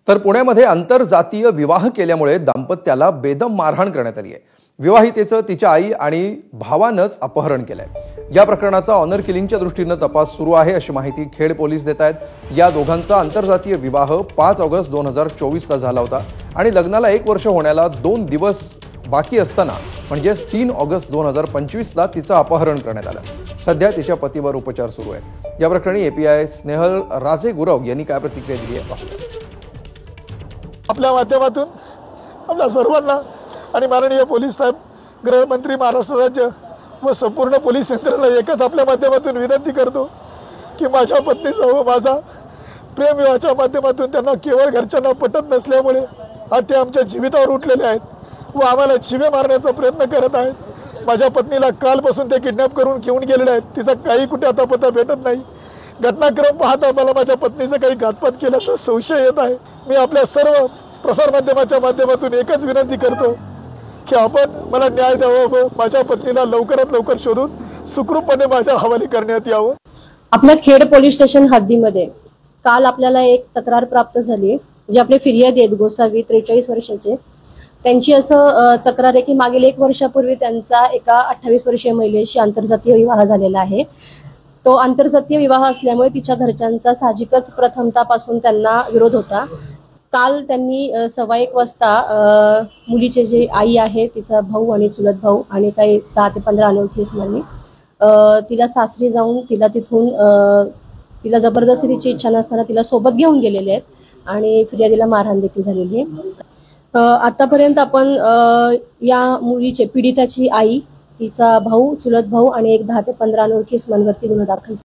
तर पुण्यामध्ये आंतरजातीय विवाह केल्यामुळे दाम्पत्याला बेदम मारहाण करण्यात आली आहे। विवाहितेचं तिच्या आई आणि भावानंच अपहरण केलंय। या प्रकरणाचा ऑनर किलिंगच्या दृष्टीने तपास सुरू आहे अशी माहिती खेड पोलीस देत आहेत। या दोघांचा आंतरजातीय विवाह 5 ऑगस्ट 2024 ला झाला होता आणि लग्नाला 1 वर्ष होण्याला 2 दिवस बाकी असताना म्हणजे 3 ऑगस्ट 2025 ला तिचं अपहरण करण्यात आलं। सध्या तिच्या पतीवर उपचार सुरू आहेत। या प्रकरणी एपीआय स्नेहल राजे गुरव यांनी काय प्रतिक्रिया दिली आहे? आपल्या माध्यमातून आपल्या सर्वांना आणि माननीय पोलीस साहेब, गृहमंत्री, महाराष्ट्र राज्य व संपूर्ण पोलीस यंत्रणा एकच आपल्या माध्यमातून विनंती करतो की माझ्या पत्नीचा व माझा प्रेमविवाहाच्या माध्यमातून त्यांना केवळ घरच्यांना पटत नसल्यामुळे आज ते आमच्या जीवितावर उठलेले आहेत व आम्हाला शिवे मारण्याचा प्रयत्न करत आहेत। माझ्या पत्नीला कालपासून ते किडनॅप करून घेऊन गेलेले आहेत। तिचा काही कुठे आता पत्ता भेटत नाही। घटनाक्रम पाहता मला माझ्या पत्नीचं काही घातपात केल्याचा संशय येत आहे। मी आपल्या सर्व प्रसार माध्यमाच्या माध्यमातून एकच विनंती करतो की आपण मला न्याय द्यावा व माझ्या पत्नीला लवकरात लवकर शोधून सुखरूपपणे माझ्या हवाली करण्यात यावं। आपल्या खेड पोलीस स्टेशन हद्दीमध्ये काल आपल्याला एक तक्रार प्राप्त झाली, जे आपले फिर्यादी आहेत गोसावी 43 वर्षाचे। त्यांची असं तक्रार आहे की मागील 1 वर्षापूर्वी त्यांचा एका 28 वर्षीय महिलेशी आंतरजातीय विवाह झालेला आहे। तो आंतरजातीय विवाह असल्यामुळे तिच्या घरच्यांचा साहजिकच प्रथमतापासून त्यांना विरोध होता। काल त्यांनी 1:15 वाजता मुलीचे जे आई आहे, तिचा भाऊ आणि चुलत भाऊ आणि काही 10 ते 15 अनोळखी इसमांनी तिला सासरी जाऊन तिला तिथून तिला जबरदस्ती तिची इच्छा नसताना तिला सोबत घेऊन गेलेले आहेत आणि फिर्यादीला मारहाण देखील झालेली आहे। आतापर्यंत आपण या मुलीचे पीडिताची आई, तिचा भाऊ, चुलत भाऊ आणि एक 10 ते 15 अनोळखी इसमांवरती गुन्हा दाखल